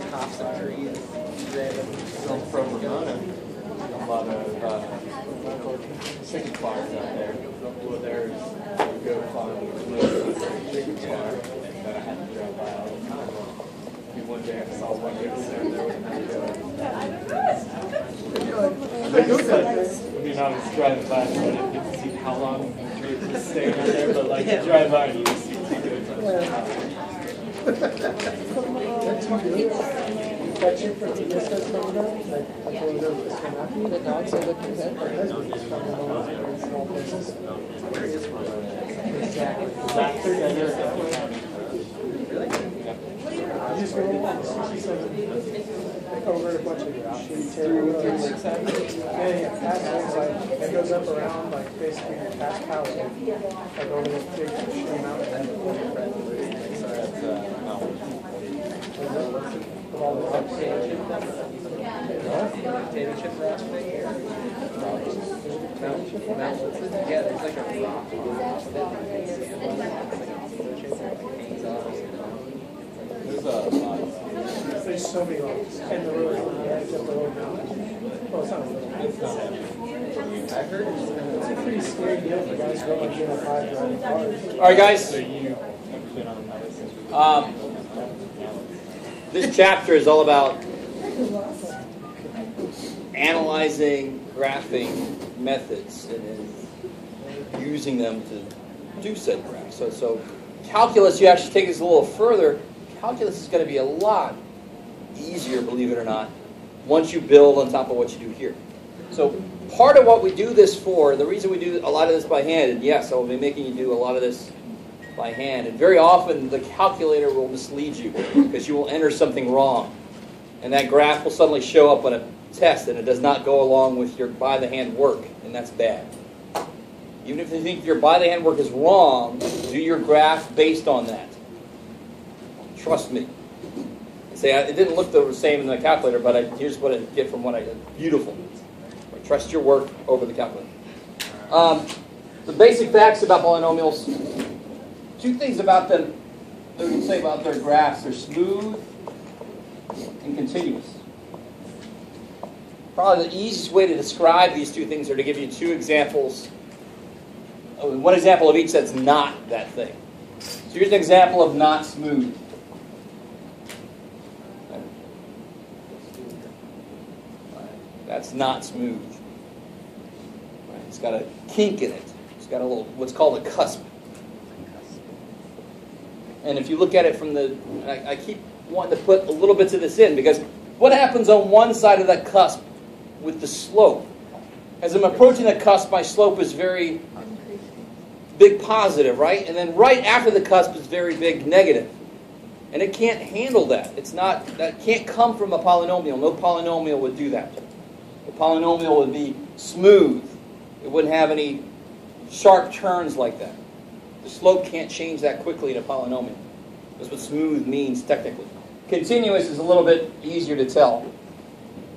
tops of trees. From Ramona, a lot of chicken farms out there. Well, there's a goat farm with a chicken farm that I had to drive by all the time. And one day I saw one goat there with another goat. I mean, I was driving by, so I didn't get to see how long it was staying out there, but like you drive by and you just see two goats on the That's you from the distance from them? Like going over the canopy? The dogs are looking good. Small places. Where is Ramona? Exactly. Really? You just go over a bunch of shitty territories. Yeah, past things like, it goes up around, like, basically past Palo. Like over this big shitty mountain. So that's With all the rocks. Potato chip rafting? Yeah, there's like a rock There's so many rocks. And the road on the edge of the road mountain. Well, it's not a little. I heard It's a pretty scary deal for guys going in a 5 driving cars. All right, guys. so you have been on that. This chapter is all about analyzing graphing methods and using them to do said graphs. So calculus, you actually take this a little further. Calculus is going to be a lot easier, believe it or not, once you build on top of what you do here. So part of what we do this for, the reason we do a lot of this by hand, and yes, I will be making you do a lot of this by hand, and very often the calculator will mislead you because you will enter something wrong, and that graph will suddenly show up on a test, and it does not go along with your by-the-hand work, and that's bad. Even if you think your by-the-hand work is wrong, do your graph based on that. Trust me. Say, it didn't look the same in the calculator, but here's what I get from what I did. Beautiful. Trust your work over the calculator. The basic facts about polynomials. Two things about them that we can say about their graphs. They're smooth and continuous. Probably the easiest way to describe these two things are to give you two examples. One example of each that's not that thing. So here's an example of not smooth. That's not smooth. It's got a kink in it. It's got a little, what's called a cusp. And if you look at it from the, I keep wanting to put a little bits of this in, because what happens on one side of that cusp with the slope? As I'm approaching the cusp, my slope is very big positive, right? And then right after the cusp is very big negative. And it can't handle that. It's not, that can't come from a polynomial. No polynomial would do that. The polynomial would be smooth. It wouldn't have any sharp turns like that. The slope can't change that quickly in a polynomial. That's what smooth means technically. Continuous is a little bit easier to tell.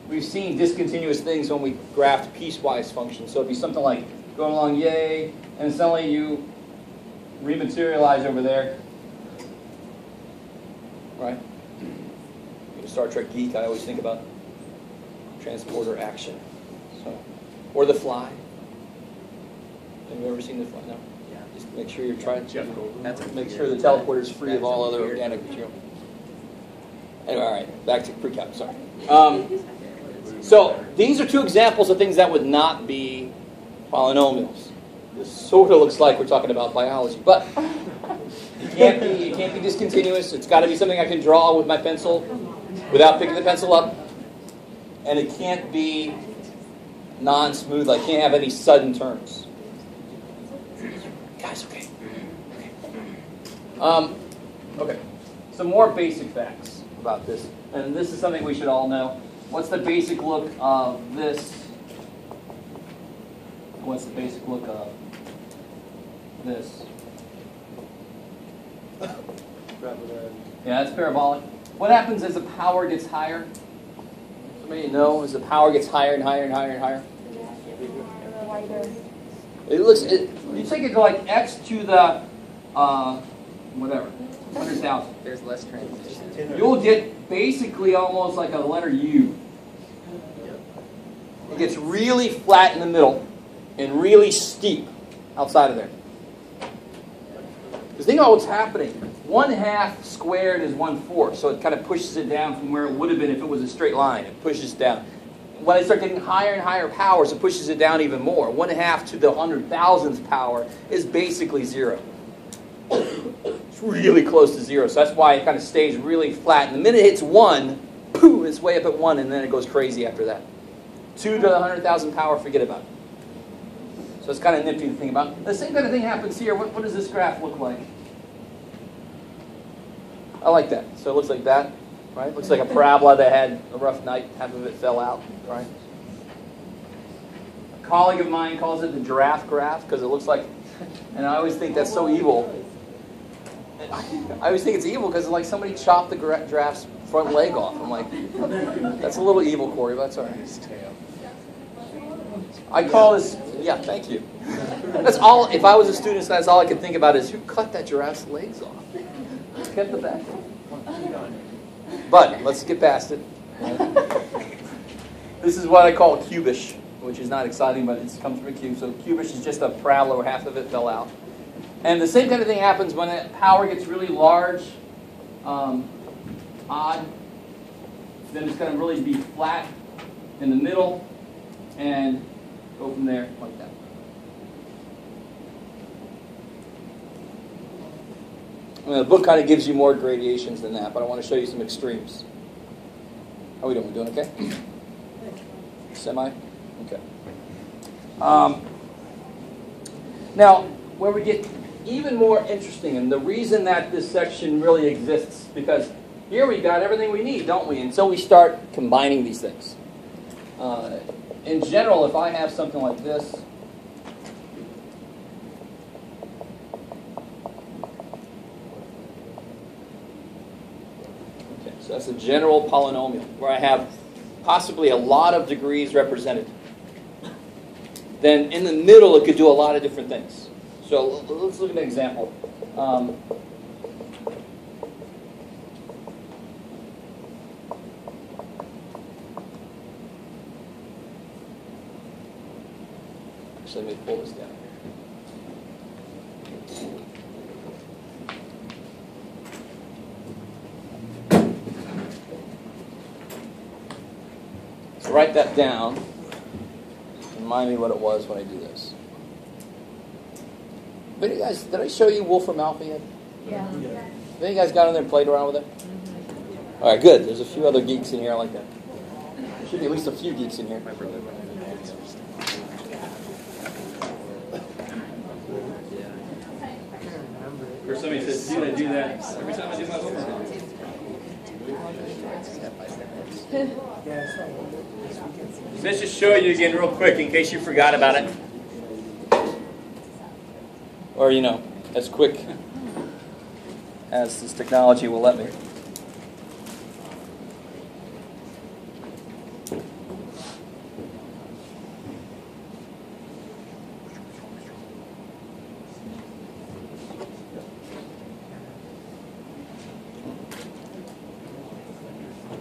We've seen discontinuous things when we graphed piecewise functions. So it'd be something like going along, yay, and suddenly you rematerialize over there. Right? You're a Star Trek geek, I always think about transporter action. So, or the fly. Have you ever seen the fly? No? Yeah. Just make sure you're trying to Make sure the teleporter is free of all other organic material. Anyway, all right, back to pre-calc, sorry. So these are two examples of things that would not be polynomials. This sort of looks like we're talking about biology, but it can't be discontinuous. It's got to be something I can draw with my pencil without picking the pencil up. And it can't be non-smooth. I can't have any sudden turns. Guys, okay. Okay. Some more basic facts about this. And this is something we should all know. What's the basic look of this? What's the basic look of this? Yeah, that's parabolic. What happens as the power gets higher? Somebody know as the power gets higher and higher and higher and higher? You take it to like x to the whatever. 100,000. There's less transition. You'll get basically almost like a letter U. It gets really flat in the middle and really steep outside of there. Because think about what's happening. 1/2 squared is 1/4, so it kind of pushes it down from where it would have been if it was a straight line. It pushes down. When I start getting higher and higher powers, it pushes it down even more. 1/2 to the 100,000th power is basically 0. It's really close to 0, so that's why it kind of stays really flat. And the minute it hits 1, poof, it's way up at 1, and then it goes crazy after that. 2 to the 100,000th power, forget about it. So it's kind of nifty to think about. The same kind of thing happens here. What does this graph look like? I like that. So it looks like that, right? Looks like a parabola that had a rough night. Half of it fell out, right? A colleague of mine calls it the giraffe graph because it looks like, and I always think that's so evil. I always think it's evil because it's like somebody chopped the giraffe's front leg off. I'm like, that's a little evil, Corey, but that's all right. I call this, yeah, thank you. That's all, if I was a student, that's all I could think about is who cut that giraffe's legs off? Kept the back. But let's get past it. This is what I call cubish, which is not exciting, but it comes from a cube. So cubish is just a parabola where half of it fell out. And the same kind of thing happens when that power gets really large, odd. Then it's going to really be flat in the middle and go from there like that. And the book kind of gives you more gradations than that, but I want to show you some extremes. How are we doing? We doing okay? Semi? Okay. Now, where we get even more interesting, and the reason that this section really exists, because here we got everything we need, don't we? And so we start combining these things. In general, if I have something like this, okay, so that's a general polynomial where I have possibly a lot of degrees represented. Then in the middle, it could do a lot of different things. So let's look at an example. Actually, let me pull this down here. So write that down. Remind me what it was when I do this. But you guys, did I show you Wolfram Alpha yet? Yeah. Have you guys got in there and played around with it? All right, good. There's a few other geeks in here like that. There should be at least a few geeks in here. Or somebody says, dude, I do that every time I do my homework. Let's just show you again real quick in case you forgot about it. Or, you know, as quick as this technology will let me.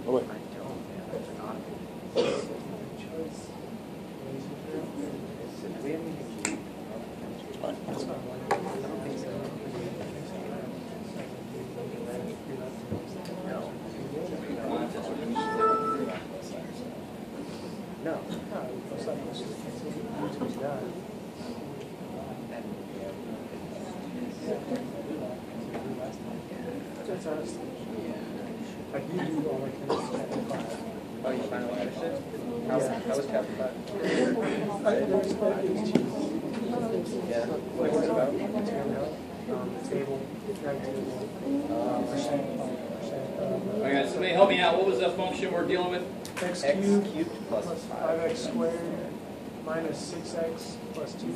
Oh, wait. Oh, you finally understood? How was chapter 5? Yeah. What was it about? Table. All right, somebody help me out. What was that function we're dealing with? X X cubed cubed plus 5x squared minus 6x plus 2.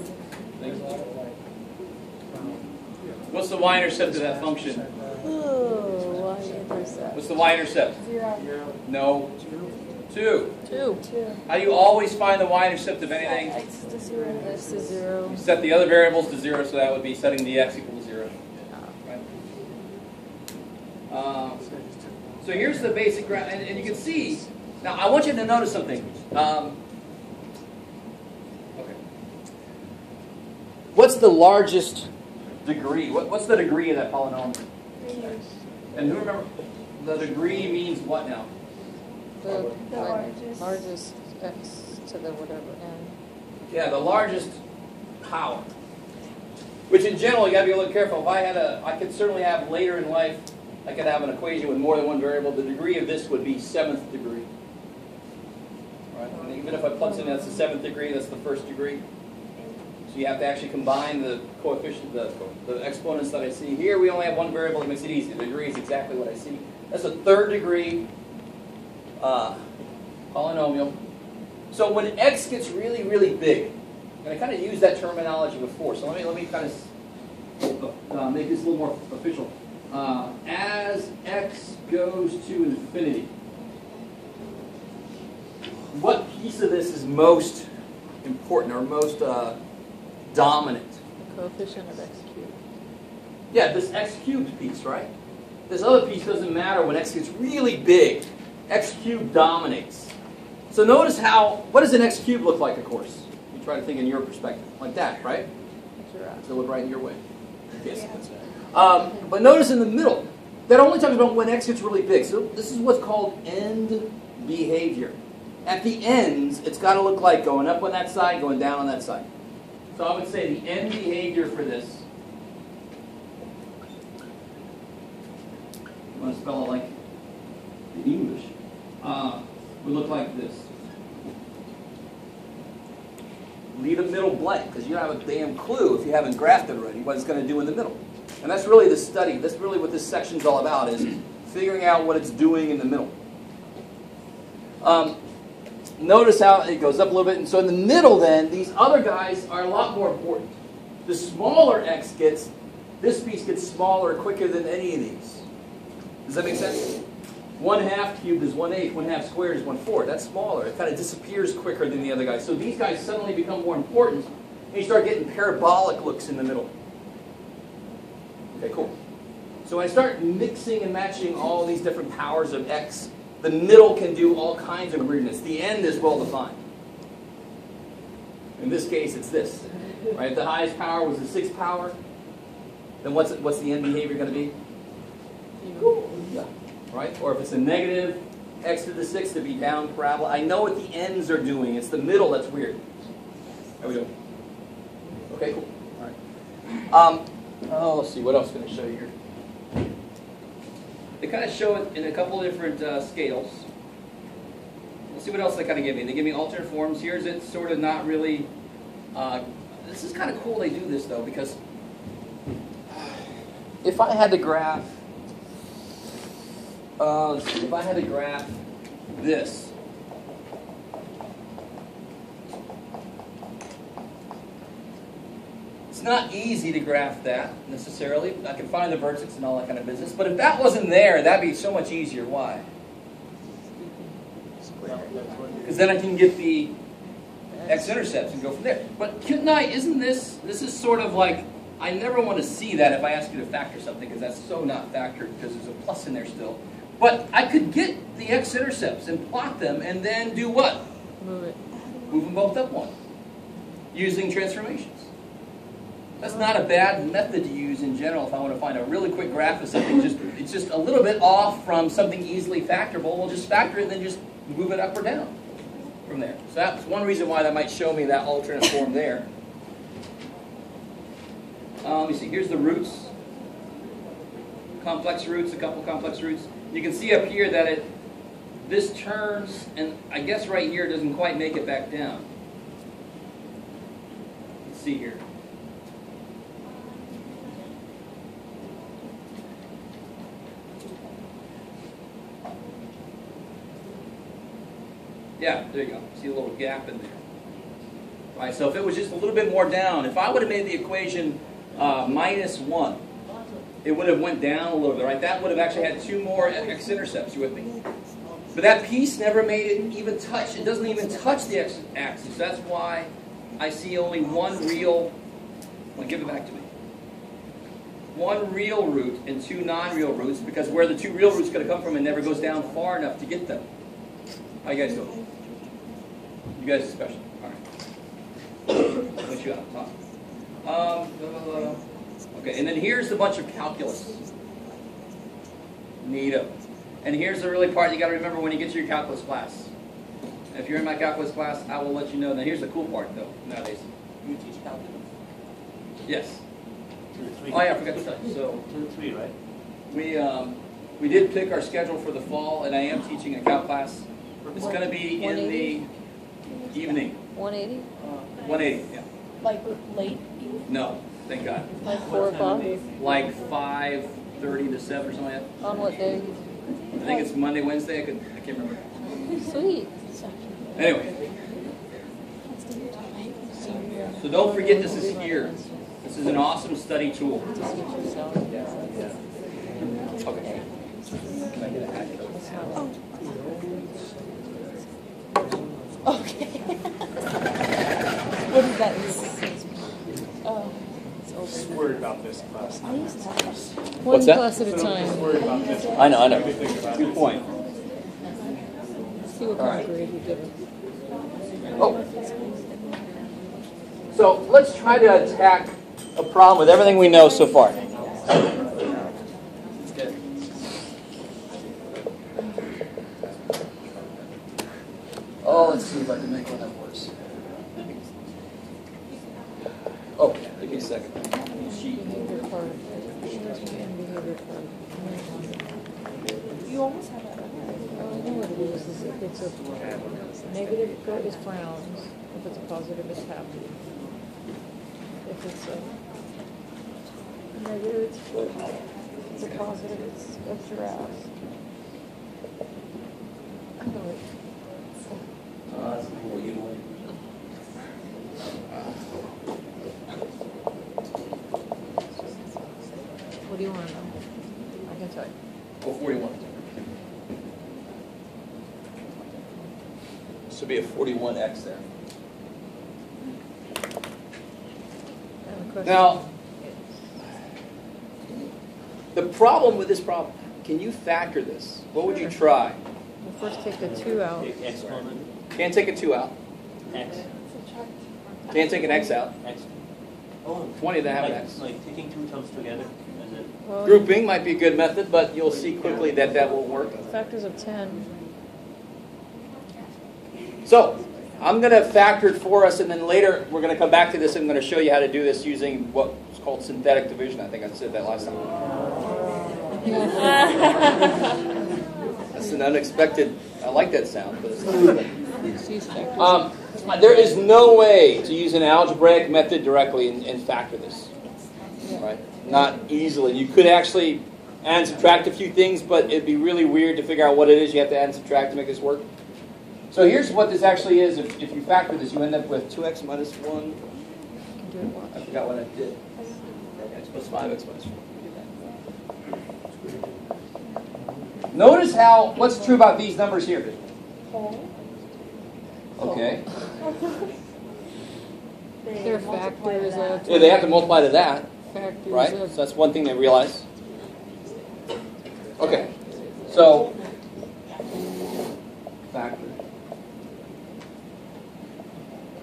What's the y-intercept of that function? Ooh, Y-Intercept. What's the y-intercept? 0. No. 2. 2. How do you always find the y-intercept of anything? X to 0. X to 0. You set the other variables to 0, so that would be setting the x equal to 0. Right? So here's the basic graph, and you can see. Now I want you to notice something. Okay. What's the largest degree? What's the degree of that polynomial? And who remember? The degree means what now? The largest x to the whatever n. Yeah, the largest power. Which in general, you got to be a little careful. If I could certainly have later in life, I could have an equation with more than one variable. The degree of this would be 7th degree. Right? And even if I plug in that's the 7th degree, that's the 1st degree. So you have to actually combine the coefficient, the exponents that I see here. We only have one variable that makes it easy. The degree is exactly what I see. That's a 3rd degree polynomial. So when x gets really, really big, and I kind of used that terminology before, so let me kind of make this a little more official. As x goes to infinity, what piece of this is most important or most dominant? The coefficient of x cubed. Yeah, this x cubed piece, right? This other piece doesn't matter when x gets really big. X cubed dominates. So notice what does an x cubed look like, of course? You try to think in your perspective. Like that, right? So look right in your way. Yes. But notice in the middle, that only talks about when x gets really big. So this is what's called end behavior. At the ends, it's got to look like going up on that side, going down on that side. So I would say the end behavior for this, you want to spell it like the English, would look like this. Leave the middle blank, because you don't have a damn clue if you haven't graphed it already what it's going to do in the middle. And that's really the study. That's really what this section's all about, is figuring out what it's doing in the middle. Notice how it goes up a little bit. And so in the middle then, these other guys are a lot more important. The smaller x gets, this piece gets smaller quicker than any of these. Does that make sense? 1/2 cubed is 1/8. 1/2 squared is 1/4. That's smaller. It kind of disappears quicker than the other guys. So these guys suddenly become more important, and you start getting parabolic looks in the middle. Okay, cool. So when I start mixing and matching all these different powers of x, the middle can do all kinds of weirdness. The end is well defined. In this case, it's this. Right? If the highest power was the 6th power, then what's the end behavior going to be? Yeah. Right? Or if it's a negative x to the 6th, to be down parabola. I know what the ends are doing. It's the middle that's weird. How we doing? Okay, cool. All right. Let's see. What else can I show you here? They kind of show it in a couple of different scales. Let's see what else they kind of give me. They give me alternate forms. Here's it sort of not really... this is kind of cool they do this, though, because if I had to graph... let's see. If I had to graph this... It's not easy to graph that, necessarily. I can find the vertex and all that kind of business. But if that wasn't there, that'd be so much easier. Why? Because then I can get the X-Intercepts and go from there. But couldn't I, isn't this is sort of like, I never want to see that if I ask you to factor something, because that's so not factored, because there's a plus in there still. But I could get the X-Intercepts and plot them, and then do what? Move it. Move them both up one, using transformations. That's not a bad method to use in general if I want to find a really quick graph of something. It's just a little bit off from something easily factorable. We'll just factor it and then just move it up or down from there. So that's one reason why that might show me that alternate form there. Let me see. Here's the roots. Complex roots, a couple complex roots. You can see up here that this turns, and I guess right here it doesn't quite make it back down. Let's see here. Yeah, there you go. See a little gap in there. All right, so if it was just a little bit more down, if I would have made the equation -1, it would have went down a little bit, right? That would have actually had 2 more X-intercepts. You with me? But that piece never made it even touch. It doesn't even touch the X-axis. That's why I see only one real... Well, give it back to me. one real root and two non-real roots, because where the two real roots are going to come from, it never goes down far enough to get them. How you guys doing? You guys are special. All right. What you got? Okay, and then here's a bunch of calculus. Neato. And here's the really part you got to remember when you get to your calculus class. And if you're in my calculus class, I will let you know. Now here's the cool part, though. Nowadays, You teach calculus? yes. 2 to 3. Oh yeah, I forgot to tell you. So 2 to 3, right? we did pick our schedule for the fall, and I am teaching a calc class. It's going to be in the 180? evening. 180? 180, yeah. Like late? No, thank God. Like 4 o'clock? Like 5:30 to 7 or something like that. On what day? I think it's Monday, Wednesday. I can't remember. Sweet. Anyway, so don't forget this is here. This is an awesome study tool. Okay. Can I get a hat? Okay. What is that? Oh. Just worried about this class. One What's that? class at a Just time. worried about this. I know. Everything about Good this. point. See what All kind right. of grade you give it. Oh. So let's try to attack a problem with everything we know so far. Oh, let's see if I can make one that works. Oh, give me a second. Sheet. Behavior card. Behavior card. You almost have that. I know what it is if it's a negative, it's frowns. If it's a positive, it's happy. If it's a negative, it's foot. If it's a positive, it's a giraffe. I know it. That's cool. You know. What do you want to know? I can tell you. Oh, 41. This would be a 41x there. And the question Now, the problem with this problem, can you factor this? What would you try? we'll first take the 2 out. Take exponent, Can't take a 2 out. x, Can't take an x out. x. Oh, 20 that have an like, x. like taking 2 terms together and then Well, Grouping might be a good method, but you'll see quickly that that won't work. factors of 10. So, I'm going to factor it for us, and then later we're going to come back to this and I'm going to show you how to do this using what's called synthetic division. I think I said that last time. That's an unexpected, I like that sound, but it's not good. These factors. There is no way to use an algebraic method directly and factor this. Right? Not easily. You could actually add and subtract a few things, but it'd be really weird to figure out what it is you have to add and subtract to make this work. So here's what this actually is. If you factor this, you end up with 2x minus 1. Can do it once. I forgot what I did. X plus 5, x minus 4. Notice what's true about these numbers here. Okay. They're factors of Yeah, they have to multiply to that, factors right? of So that's one thing they realize. Okay. So, factor.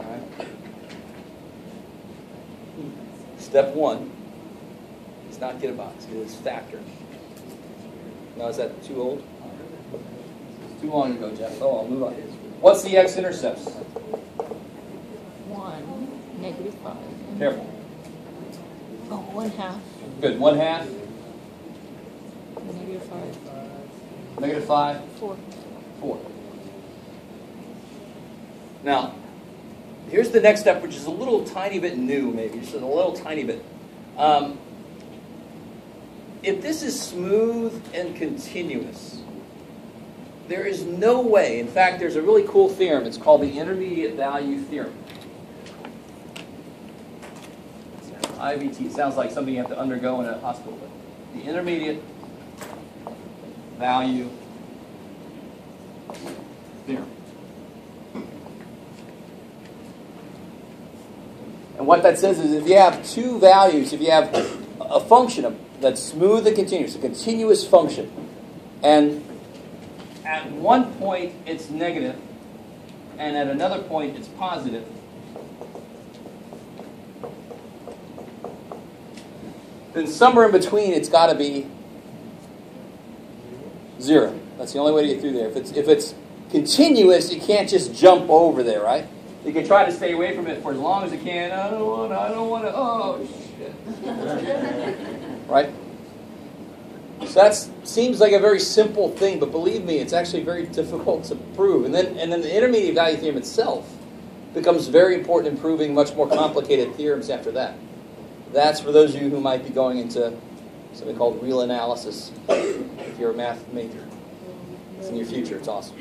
Alright. Step 1 is not get a box, it is factor. Now, is that too old? It's too long ago, Jeff. Oh, I'll move on. What's the X-intercepts? 1, negative 5. Careful. Oh, 1/2. Good. 1/2. Negative 5. Negative 5. 4. 4. Now, here's the next step, which is a little tiny bit new, maybe, just a little tiny bit. If this is smooth and continuous, there is no way. In fact, there's a really cool theorem. It's called the intermediate value theorem. IVT. Sounds like something you have to undergo in a hospital. The intermediate value theorem. And what that says is if you have two values, if you have a function, that's smooth and continuous, a continuous function. And at one point it's negative, and at another point it's positive. Then somewhere in between it's got to be 0. That's the only way to get through there. If it's continuous, you can't just jump over there, right? You can try to stay away from it for as long as you can. I don't want to, oh, shit. Right? So that seems like a very simple thing, but believe me, it's actually very difficult to prove. And then the intermediate value theorem itself becomes very important in proving much more complicated theorems after that. That's for those of you who might be going into something called real analysis if you're a math major. It's in your future. It's awesome.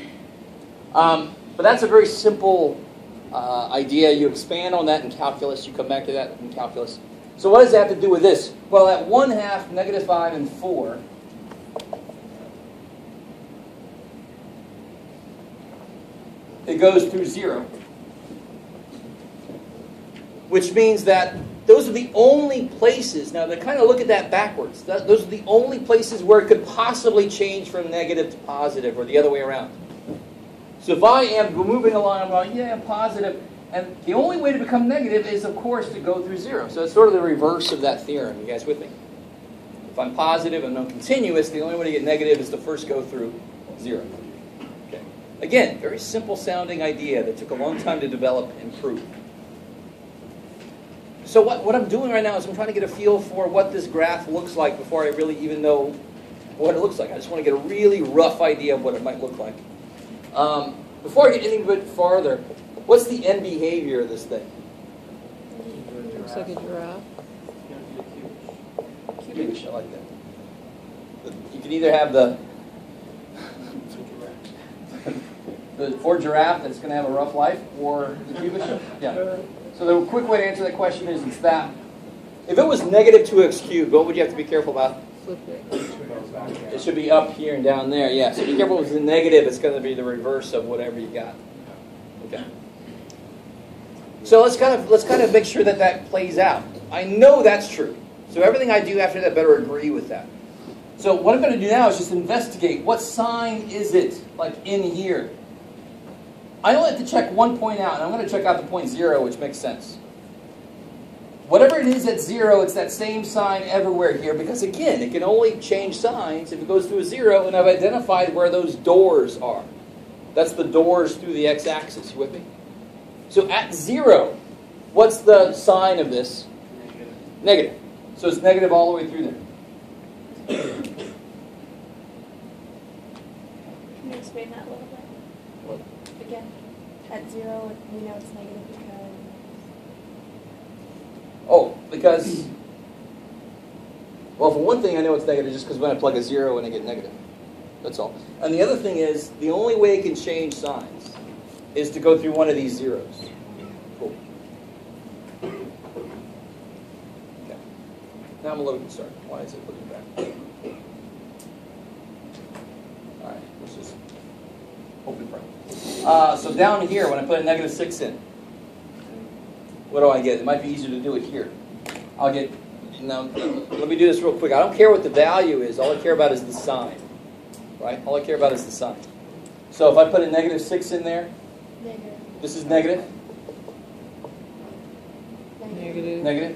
But that's a very simple idea. You expand on that in calculus. You come back to that in calculus. So what does that have to do with this? Well, at 1/2, -5, and 4, it goes through 0. Which means that those are the only places, now to kind of look at that backwards, those are the only places where it could possibly change from negative to positive or the other way around. So if I am moving along, I'm going, yeah, I'm positive, and the only way to become negative is, of course, to go through 0. So it's sort of the reverse of that theorem. You guys with me? If I'm positive and I'm continuous, the only way to get negative is to first go through 0. Okay. Again, very simple sounding idea that took a long time to develop and prove. So what I'm doing right now is I'm trying to get a feel for what this graph looks like before I really even know what it looks like. I just want to get a really rough idea of what it might look like. Before I get any bit farther, what's the end behavior of this thing? Looks like a giraffe. Cubish, I like that. You can either have the poor giraffe that's going to have a rough life, or the cubish. Yeah. So the quick way to answer that question is it's that. If it was negative 2x cubed, what would you have to be careful about? Flip it. It should be up here and down there. Yeah. So be careful if it's a negative. It's going to be the reverse of whatever you got. Okay. So let's kind of make sure that that plays out. I know that's true. So everything I do after that better agree with that. So what I'm going to do now is just investigate what sign is it like in here. I only have to check one point out, and I'm going to check out the point 0, which makes sense. Whatever it is at 0, it's that same sign everywhere here, because again, it can only change signs if it goes through a 0, and I've identified where those doors are. That's the doors through the x-axis. You with me? So at 0, what's the sign of this? Negative. So it's negative all the way through there. Can you explain that a little bit? What? Again, at 0, we know it's negative because... Oh, because... Well, for one thing, I know it's negative just because when I plug a 0 in, I get negative. That's all. And the other thing is, the only way it can change signs is to go through one of these zeros. Cool. Okay. Now I'm a little concerned. Why is it looking back? All right, let's just hope and pray. So down here, when I put a -6 in, what do I get? It might be easier to do it here. I'll get, now, let me do this real quick. I don't care what the value is. All I care about is the sign. Right? All I care about is the sign. So if I put a -6 in there, Negative. this is negative, Negative. Negative. negative,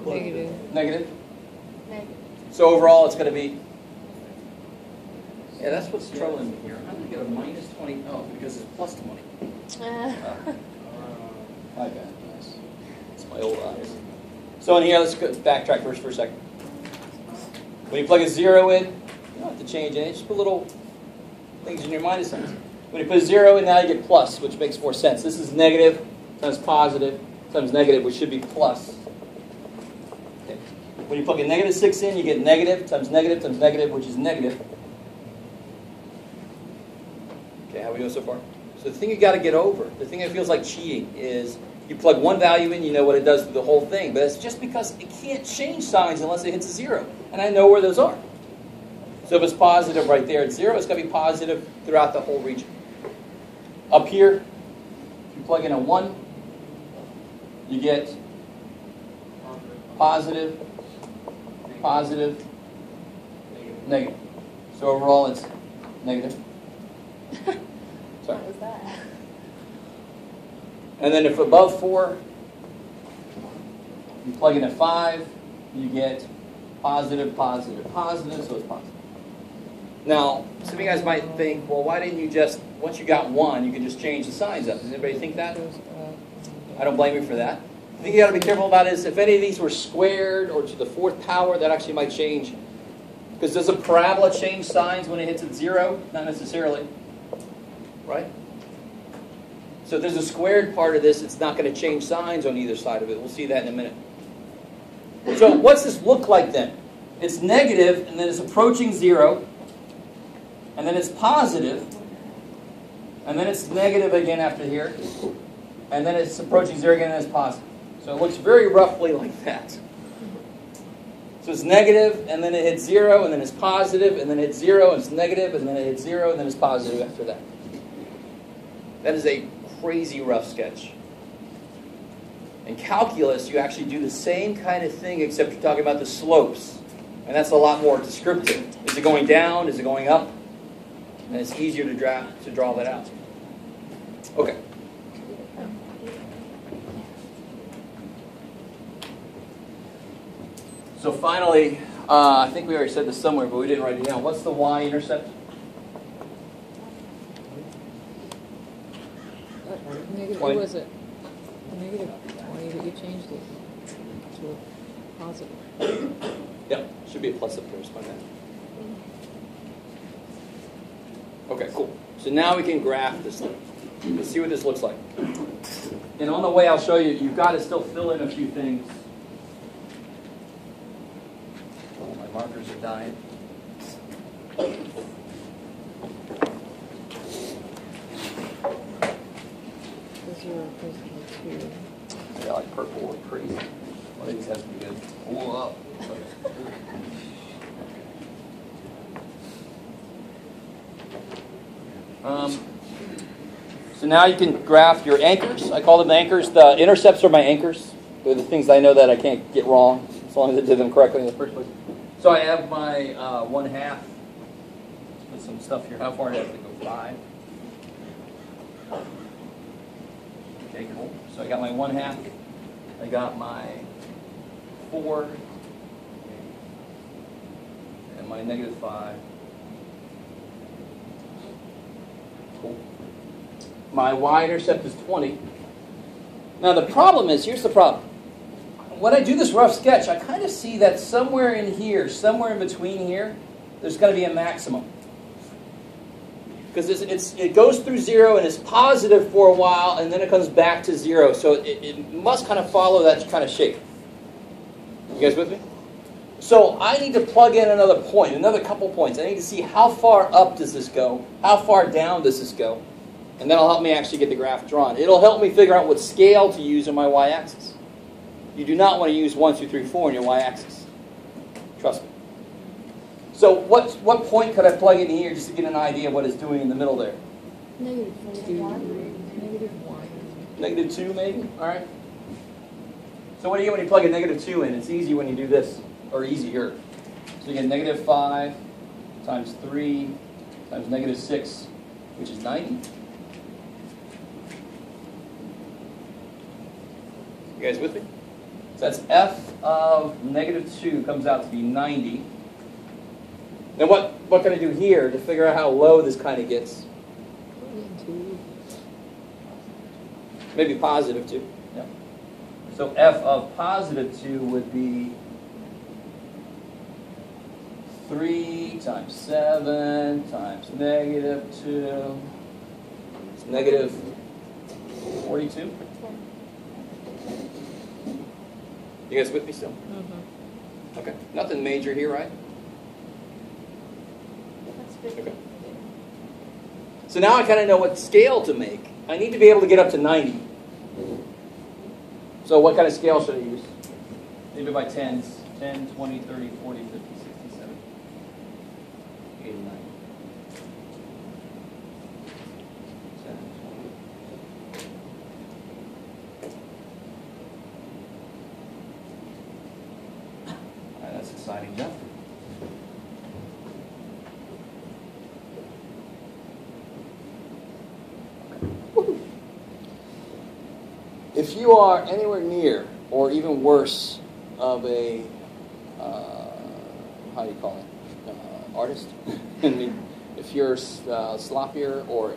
Negative. negative. Negative. So overall, it's going to be, yeah, that's what's troubling me here. I'm going to get a -20, oh, because it's +20. My bad, nice. It's my old eyes. So in here, let's go backtrack first for a second. When you plug a 0 in, you don't have to change anything. Just put little things in your minus signs. When you put a 0 in, now you get plus, which makes more sense. This is negative times positive times negative, which should be plus. Okay. When you plug a -6 in, you get negative times negative, which is negative. Okay, how are we doing so far? So the thing you got to get over, the thing that feels like cheating, is you plug one value in, you know what it does to the whole thing. But it's just because it can't change signs unless it hits a 0. And I know where those are. So if it's positive right there at 0, it's going to be positive throughout the whole region. Up here, if you plug in a 1, you get positive, positive, Negative. So overall it's negative. Sorry. What was that? And then if above 4, you plug in a 5, you get positive, positive, positive, so it's positive. Now, some of you guys might think, well, why didn't you just, once you got 1, you can just change the signs up. Does anybody think that? I don't blame you for that. The thing you got to be careful about is if any of these were squared or to the 4th power, that actually might change. Because does a parabola change signs when it hits at 0? Not necessarily. Right? So if there's a squared part of this, it's not going to change signs on either side of it. We'll see that in a minute. So what's this look like then? It's negative, and then it's approaching 0. And then it's positive. And then it's negative again after here. And then it's approaching 0 again, and it's positive. So it looks very roughly like that. So it's negative, and then it hits 0, and then it's positive, and then it hits 0, and it's negative, and then it hits 0, and then it's positive after that. That is a crazy rough sketch. In calculus, you actually do the same kind of thing, except you're talking about the slopes. And that's a lot more descriptive. Is it going down? Is it going up? And it's easier to draw that out. Okay. So finally, I think we already said this somewhere, but we didn't write it down. What's the Y-intercept? Negative, what was it? Negative 20, but you changed it to a positive. Yep, should be a plus up there, it's fine. Okay, cool. So now we can graph this thing. Let's see what this looks like. And on the way I'll show you, you've got to still fill in a few things. Oh, my markers are dying. Yeah, like purple or crazy. One of these has to be good. Whoa. So now you can graph your anchors. I call them anchors. The intercepts are my anchors. They're the things I know that I can't get wrong, as long as I did them correctly in the first place. So I have my 1/2. Put some stuff here. How far do I have to go? 5. Okay, cool. So I got my 1/2. I got my 4. And my -5. Cool. My y-intercept is 20. Now the problem is, here's the problem. When I do this rough sketch, I kind of see that somewhere in here, somewhere in between here, there's going to be a maximum. Because it goes through 0 and it's positive for a while, and then it comes back to 0. So it must kind of follow that kind of shape. You guys with me? So I need to plug in another point, another couple points. I need to see how far up does this go, how far down does this go, and that'll help me actually get the graph drawn. It'll help me figure out what scale to use on my y-axis. You do not want to use 1, 2, 3, 4 on your y-axis. Trust me. So what point could I plug in here just to get an idea of what it's doing in the middle there? -1. -2 maybe? All right. So what do you get when you plug a -2 in? It's easy when you do this, or easier. So you get -5 times 3 times -6, which is 90. You guys with me? So that's f of -2 comes out to be 90. Then what can I do here to figure out how low this kind of gets? Maybe positive 2. Yeah. So f of +2 would be 3 times 7 times -2. It's -42. You guys with me still? Mm-hmm. Okay. Nothing major here, right? Okay. So now I kind of know what scale to make. I need to be able to get up to 90. So what kind of scale should I use? Maybe by 10s. 10, 20, 30, 40, 50, 60, 70, 80, 90. 10, 20. That's exciting, Jeff. if you are anywhere near, or even worse, of a, how do you call it, artist, I mean, if you're sloppier or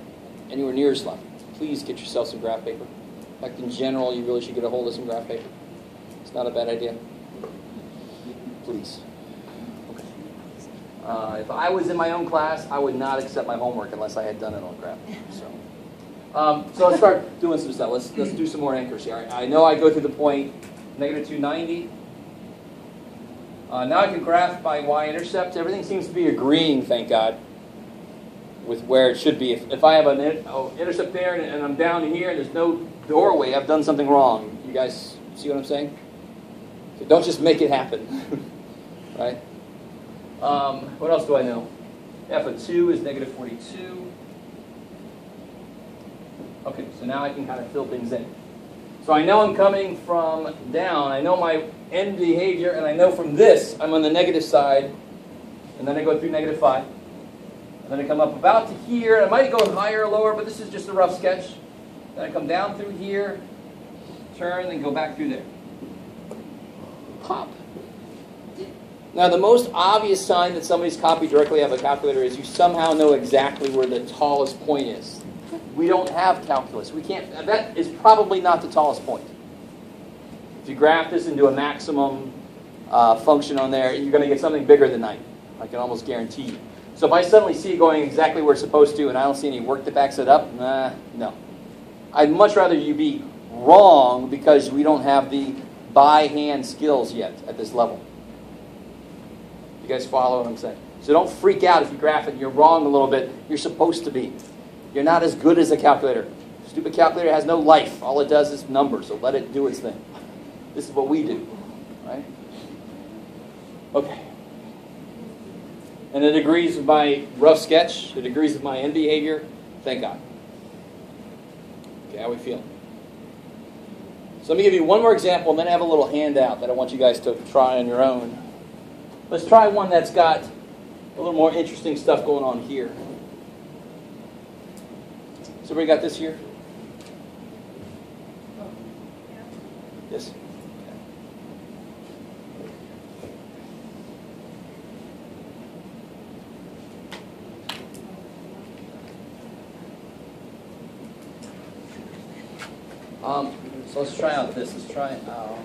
anywhere near sloppy, please get yourself some graph paper. In fact, in general, you really should get a hold of some graph paper. It's not a bad idea. Please. Okay. If I was in my own class, I would not accept my homework unless I had done it on graph paper. So let's start doing some stuff. Let's do some more anchors here. I know I go through the point -290. Now I can graph my Y-intercept. Everything seems to be agreeing, thank God, with where it should be. If I have an intercept there and I'm down here and there's no doorway, I've done something wrong. You guys see what I'm saying? So don't just make it happen. Right? What else do I know? F of 2 is -42. Okay, so now I can kind of fill things in. So I know I'm coming from down. I know my end behavior, and I know from this I'm on the negative side, and then I go through -5. And then I come up about to here. I might go higher or lower, but this is just a rough sketch. Then I come down through here, turn, and go back through there. Pop. Now, the most obvious sign that somebody's copied directly out of a calculator is you somehow know exactly where the tallest point is. We don't have calculus. We can't. That is probably not the tallest point. If you graph this and do a maximum function on there, you're going to get something bigger than 9. I can almost guarantee you. So if I suddenly see it going exactly where it's supposed to and I don't see any work that backs it up, no. I'd much rather you be wrong because we don't have the by-hand skills yet at this level. You guys follow what I'm saying? So don't freak out if you graph it and you're wrong a little bit. You're supposed to be. You're not as good as a calculator. Stupid calculator has no life. All it does is numbers, so let it do its thing. This is what we do, right? Okay. And it agrees with my rough sketch. It agrees with my end behavior. Thank God. Okay, how are we feeling? So let me give you one more example, and then I have a little handout that I want you guys to try on your own. Let's try one that's got a little more interesting stuff going on here. So everybody got this here? Yes? So let's try out this. Let's try out.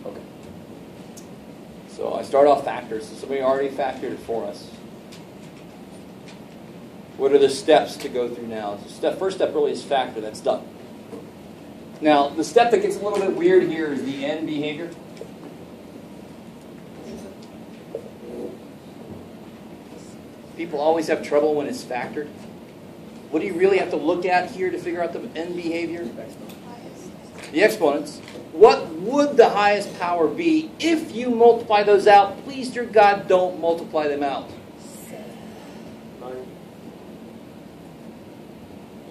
Okay. So I start off factors. So somebody already factored it for us. What are the steps to go through now? First step really is factor. That's done. Now, the step that gets a little bit weird here is the end behavior. People always have trouble when it's factored. What do you really have to look at here to figure out the end behavior? The exponents. What would the highest power be if you multiply those out? Please, dear God, don't multiply them out.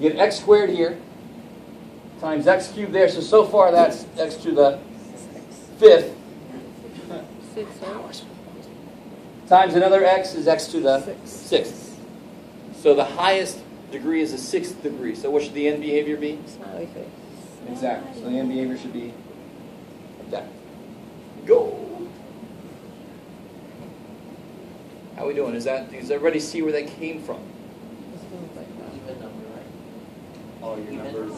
You get x squared here. Times x cubed there. So far that's x to the 5th. 6 hours. Times another x is x to the 6th. So the highest degree is the 6th degree. So what should the end behavior be? Smiley face. Exactly. So the end behavior should be like that. Go. How are we doing? Does everybody see where that came from? All your numbers.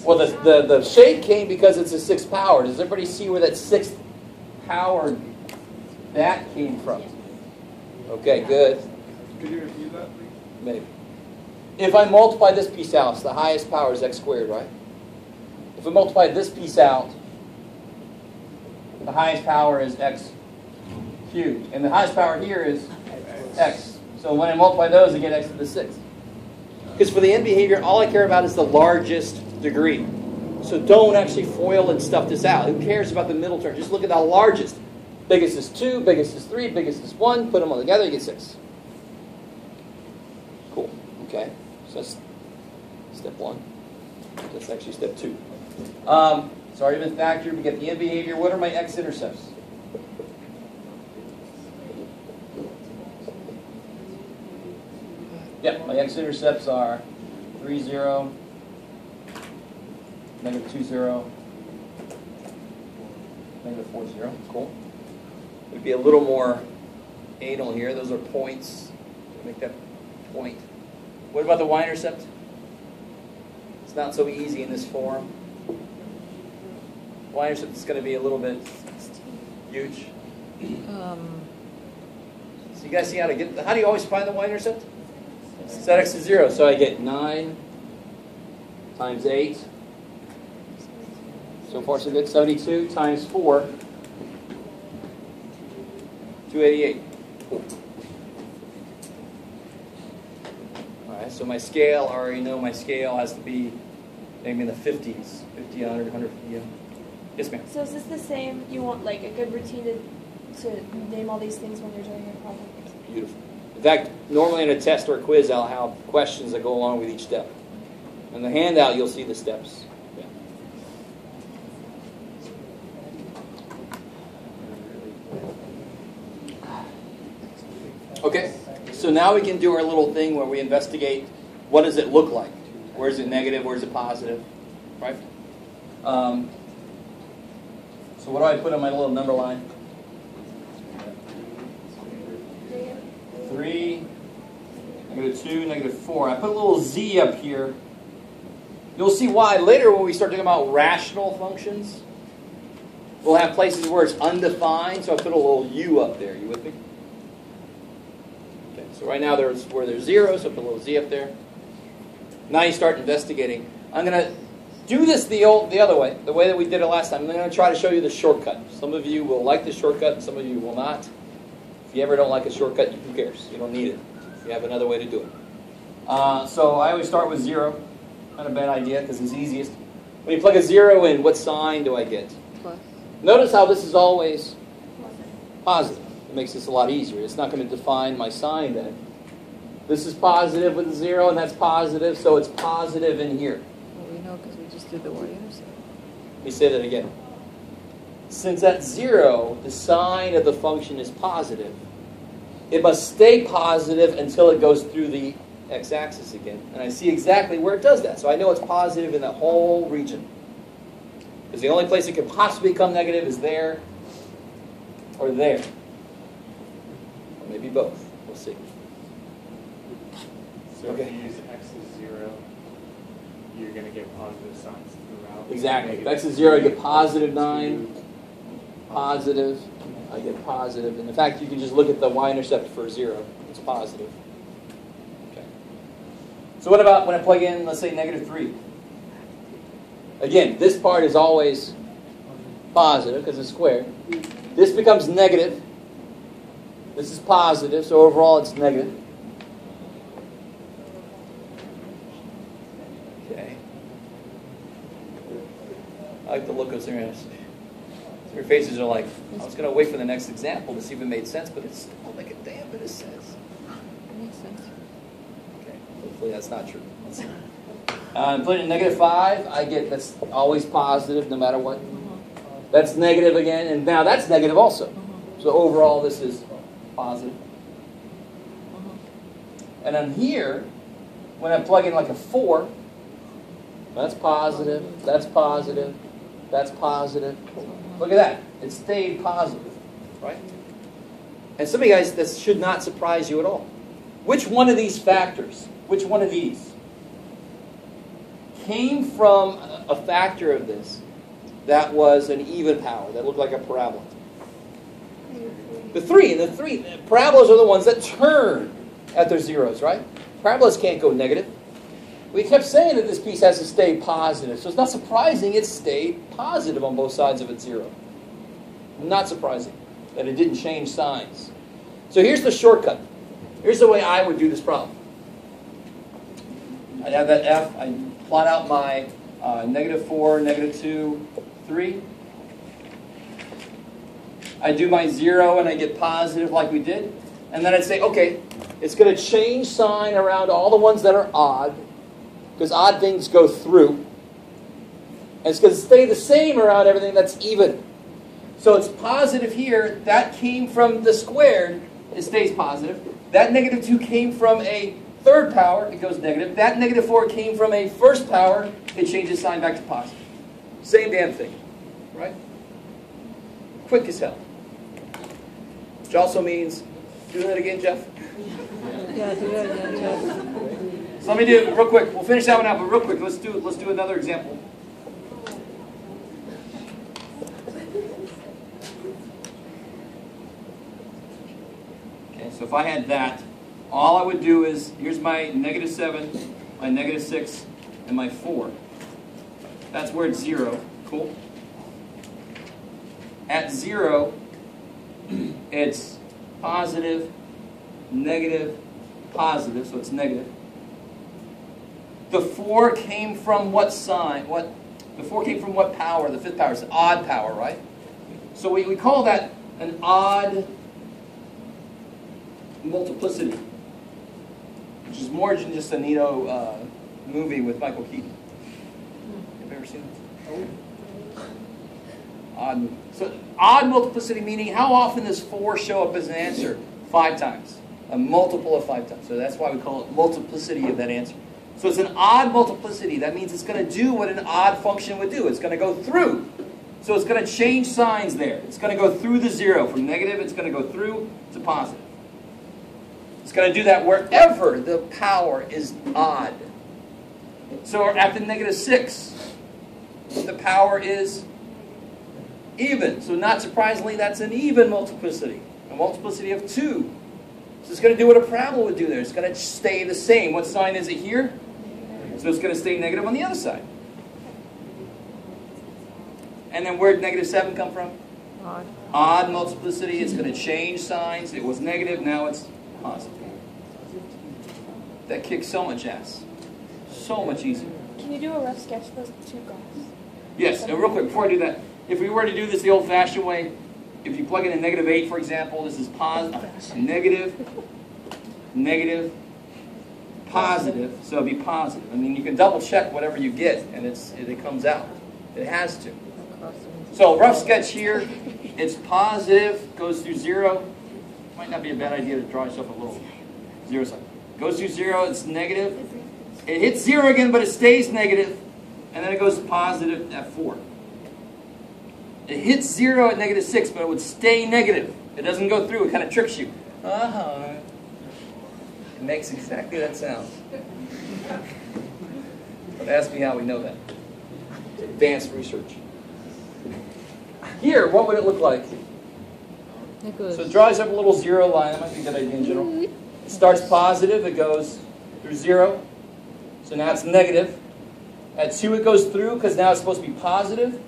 Well, the shape came because it's a 6th power. Does everybody see where that 6th power that came from? Okay, good. Could you review that, please? Maybe. If I multiply this piece out, so the highest power is x squared, right? If I multiply this piece out, the highest power is x cubed. And the highest power here is x. So when I multiply those, I get x to the 6th. Because for the end behavior, all I care about is the largest degree. So don't actually FOIL and stuff this out. Who cares about the middle term? Just look at the largest. Biggest is 2, biggest is 3, biggest is 1. Put them all together, you get 6. Cool. Okay. So that's step 1. That's actually step 2. So So our even factor, we get the end behavior. What are my X-intercepts? Yeah, my X-intercepts are 3, 0, negative 2, 0, negative 4, 0. Cool. Would be a little more anal here. Those are points. Make that point. What about the Y-intercept? It's not so easy in this form. Y-intercept is going to be a little bit huge. So you guys see how to get? How do you always find the Y-intercept? Set x to 0. So I get 9 times 8. So far so good. 72 times 4. 288. All right, so my scale, I already know my scale has to be maybe in the 50s. 50, 100, 150. Yeah. Yes, ma'am. So is this the same, you want like a good routine to name all these things when you're doing your problem? Beautiful. In fact, normally in a test or a quiz, I'll have questions that go along with each step. In the handout, you'll see the steps. Yeah. Okay, so now we can do our little thing where we investigate what does it look like. Where is it negative? Where is it positive? Right? So what do I put on my little number line? 3, negative 2, negative 4. I put a little z up here. You'll see why later when we start talking about rational functions, we'll have places where it's undefined, so I put a little u up there. You with me? Okay, so right now there's where there's 0, so I put a little z up there. Now you start investigating. I'm going to do this the other way, the way that we did it last time. I'm going to try to show you the shortcut. Some of you will like the shortcut, some of you will not. If you ever don't like a shortcut, who cares? You don't need it. You have another way to do it. So I always start with 0. Not a bad idea because it's easiest. When you plug a 0 in, what sign do I get? Plus. Notice how this is always positive. It makes this a lot easier. It's not going to define my sign then. This is positive with a 0, and that's positive, so it's positive in here. Well, we know because we just did the Y-intercept. Let me say that again. Since at 0, the sign of the function is positive, it must stay positive until it goes through the x-axis again. And I see exactly where it does that. So I know it's positive in that whole region. Because the only place it could possibly become negative is there or there. Or maybe both. We'll see. So if you use x is 0, you're going to get positive signs throughout. Exactly. If x is 0, I get positive 9. Positive, I get positive. And in fact, you can just look at the y-intercept for 0. It's positive. Okay. So what about when I plug in, let's say, negative 3? Again, this part is always positive because it's squared. This becomes negative. This is positive, so overall it's negative. Okay. I like the look of there. Your faces are like, I was going to wait for the next example to see if it made sense, but it's still like a damn bit of sense. It makes sense. Okay, hopefully that's not true. Let's see. Put it in negative 5, I get that's always positive no matter what. That's negative again, and now that's negative also. So overall this is positive. And then here, when I plug in like a 4, that's positive, that's positive, that's positive. Look at that. It stayed positive, right? And some of you guys, this should not surprise you at all. Which one of these factors, which one of these, came from a factor of this that was an even power, that looked like a parabola? The 3. And the parabolas are the ones that turn at their zeros, right? Parabolas can't go negative. We kept saying that this piece has to stay positive, so it's not surprising it stayed positive on both sides of its 0. Not surprising that it didn't change signs. So here's the shortcut. Here's the way I would do this problem. I have that f. I plot out my negative 4, negative 2, 3. I do my 0 and I get positive like we did. And then I'd say, okay, it's going to change sign around all the ones that are odd, because odd things go through. And it's going to stay the same around everything that's even. So it's positive here. That came from the squared. It stays positive. That negative 2 came from a third power. It goes negative. That negative 4 came from a first power. It changes sign back to positive. Same damn thing. Right? Quick as hell. Which also means, do that again, Jeff? Yeah, do that again, Jeff. So let me do it real quick. We'll finish that one out, but real quick, let's do another example. Okay, so if I had that, all I would do is, here's my -7, my -6, and my 4. That's where it's 0. Cool. At 0, it's positive, negative, positive, so it's negative. The 4 came from what sign? The 4 came from what power? The fifth power is an odd power, right? So we call that an odd multiplicity, which is more than just a neato movie with Michael Keaton. Have you ever seen that? Odd movie. So odd multiplicity meaning how often does 4 show up as an answer? 5 times. A multiple of 5 times. So that's why we call it multiplicity of that answer. So it's an odd multiplicity. That means it's going to do what an odd function would do. It's going to go through. So it's going to change signs there. It's going to go through the 0. From negative, it's going to go through to positive. It's going to do that wherever the power is odd. So at the -6, the power is even. So not surprisingly, that's an even multiplicity. A multiplicity of 2. So it's going to do what a parabola would do there. It's going to stay the same. What sign is it here? So it's going to stay negative on the other side. And then where did -7 come from? Odd. Odd multiplicity. It's going to change signs. It was negative. Now it's positive. That kicks so much ass. So much easier. Can you do a rough sketch of those 2 graphs? Yes, and real quick, before I do that, if we were to do this the old-fashioned way, if you plug in a -8, for example, this is negative, negative, positive, so it'd be positive. I mean, you can double-check whatever you get, and it comes out. It has to. So rough sketch here, it's positive, goes through 0. Might not be a bad idea to draw yourself a little 0 sign. Goes through 0, it's negative. It hits 0 again, but it stays negative, and then it goes to positive at 4. It hits 0 at -6, but it would stay negative. It doesn't go through. It kind of tricks you. It makes exactly that sound. But ask me how we know that. It's advanced research. Here, what would it look like? So it draws up a little 0 line. That might be a good idea in general. It starts positive. It goes through 0. So now it's negative. At 2, it goes through because now it's supposed to be positive.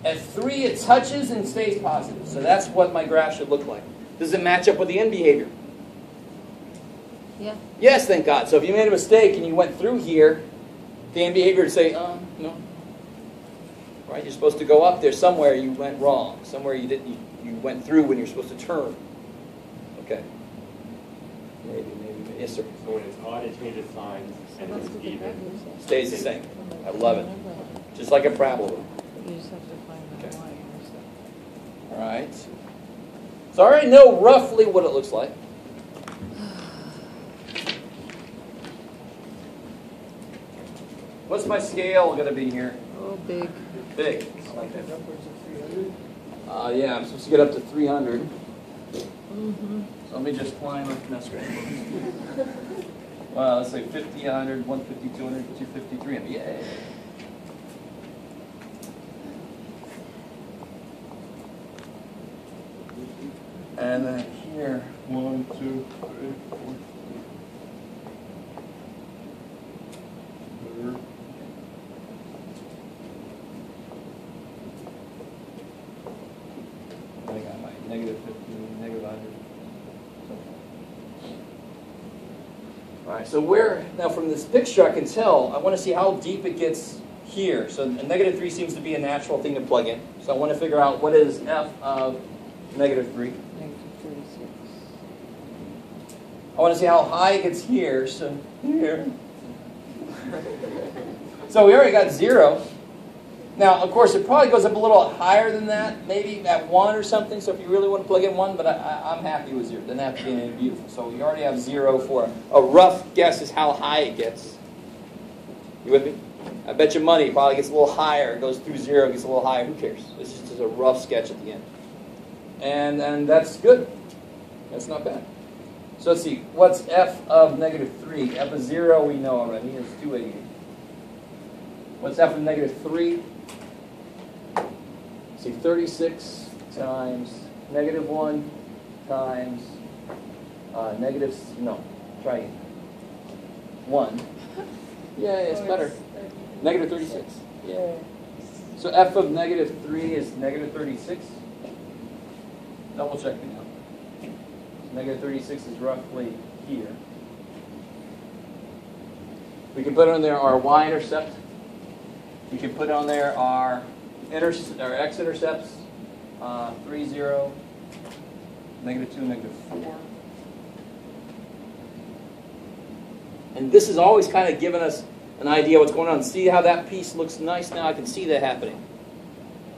At 3, it touches and stays positive. So that's what my graph should look like. Does it match up with the end behavior? Yeah. Yes, thank God. So if you made a mistake and you went through here, the end behavior would say, no. Right? You're supposed to go up there somewhere. You went wrong. Somewhere you didn't. You went through when you're supposed to turn. Okay. Maybe. Yes, sir. So when it's odd, it changes signs, and when it's even, Stays the same. I love it. Just like a parabola. You just have to find that Okay. Y-intercept. All right. So I already know roughly what it looks like. What's my scale going to be here? Oh, big. Big. I like that. Upwards of 300. Yeah, I'm supposed to get up to 300. Mm-hmm. So let me just climb up. No, scratch. Well, let's say 50, 100, 150, 200, 250, 300. Yay. And then here, 1, 2, 3, 4. I got my -50, -100. All right, so now from this picture I can tell, I want to see how deep it gets here. So a -3 seems to be a natural thing to plug in. So I want to figure out what is f of -3. -36. I want to see how high it gets here. So here. So we already got 0. Now, of course, it probably goes up a little higher than that, maybe at 1 or something, so if you really want to plug in 1, but I'm happy with 0. It doesn't have to be anything beautiful. So you already have 0 for a rough guess is how high it gets. You with me? I bet you money it probably gets a little higher. It goes through 0, gets a little higher. Who cares? It's just a rough sketch at the end. And that's good. That's not bad. So let's see. What's f of -3? F of 0 we know already. It's 288. What's f of -3? See, 36 times -1 times try again. 1. Yeah, it's better. -36. Yeah. So f of -3 is -36. Double check me now. -36 is roughly here. We can put on there our Y-intercept. We can put on there our X-intercepts, 3, 0, -2, -4. And this is always kind of giving us an idea what's going on. See how that piece looks nice now? I can see that happening.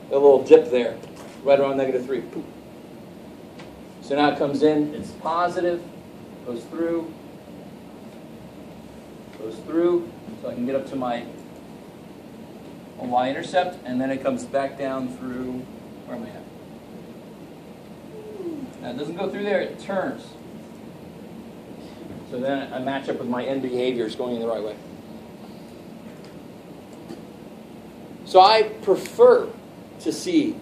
A little dip there, right around -3. Poof. So now it comes in, it's positive, goes through, so I can get up to my Y-intercept, and then it comes back down through, where am I at? Now it doesn't go through there, it turns. So then I match up with my end behaviors going in the right way. So I prefer to see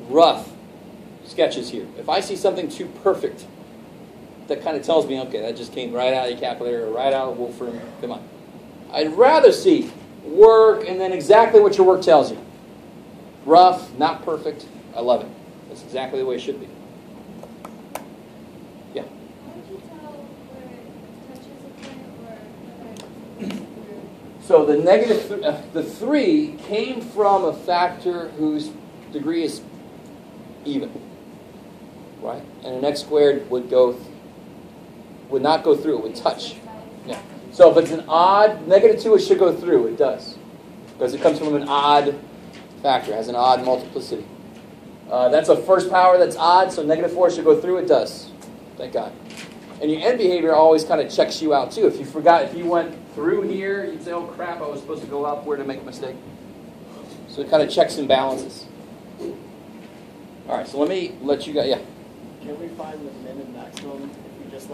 rough sketches here. If I see something too perfect, that kind of tells me, okay, that just came right out of your calculator or right out of Wolfram. Come on. I'd rather see work and then exactly what your work tells you. Rough, not perfect. I love it. That's exactly the way it should be. Yeah. How would you tell where it touches a point or where So the 3 came from a factor whose degree is even, right? And an x squared would not go through. It would touch. Yeah. So if it's an odd -2, it should go through. It does, because it comes from an odd factor. It has an odd multiplicity. That's a first power that's odd, so -4 should go through. It does. Thank God. And your end behavior always kind of checks you out too. If you went through here, you'd say, "Oh crap, I was supposed to go upward and make a mistake." So it kind of checks and balances. All right, so let me let you guys. Yeah. Can we find the min and maximum if we just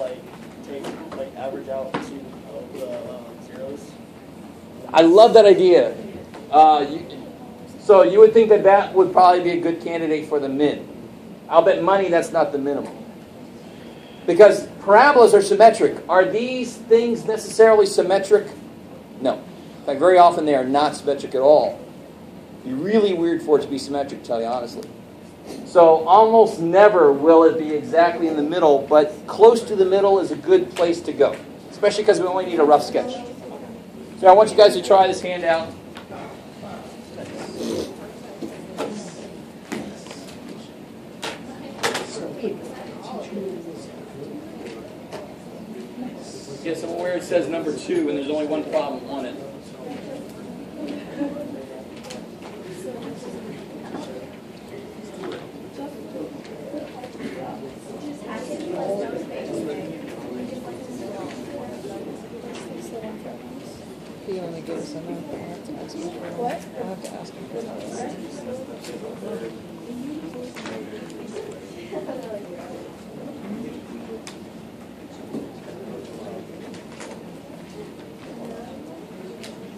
average out two of the zeros? I love that idea. So you would think that would probably be a good candidate for the min. I'll bet money that's not the minimum. Because parabolas are symmetric. Are these things necessarily symmetric? No. In fact, very often they are not symmetric at all. It'd be really weird for it to be symmetric, to tell you honestly. So almost never will it be exactly in the middle, but close to the middle is a good place to go. Especially because we only need a rough sketch. So I want you guys to try this handout. Yeah, somewhere it says number 2, and there's only one problem on it. He only gave us a number. I have to ask him for What? I have to ask him for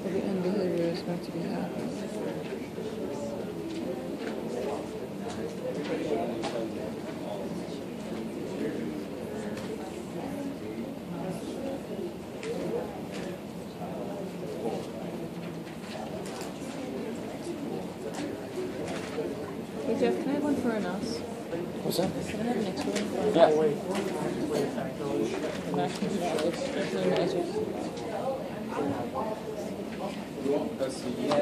the end behavior is going to be happening. Hey Jeff, can I have one for an us? What's that? Can I have an extra one for Yeah. the maximum values? Definitely measures. Let's see. Yeah,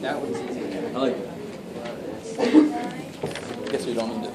that one's easy. I like it. Guess we don't need it.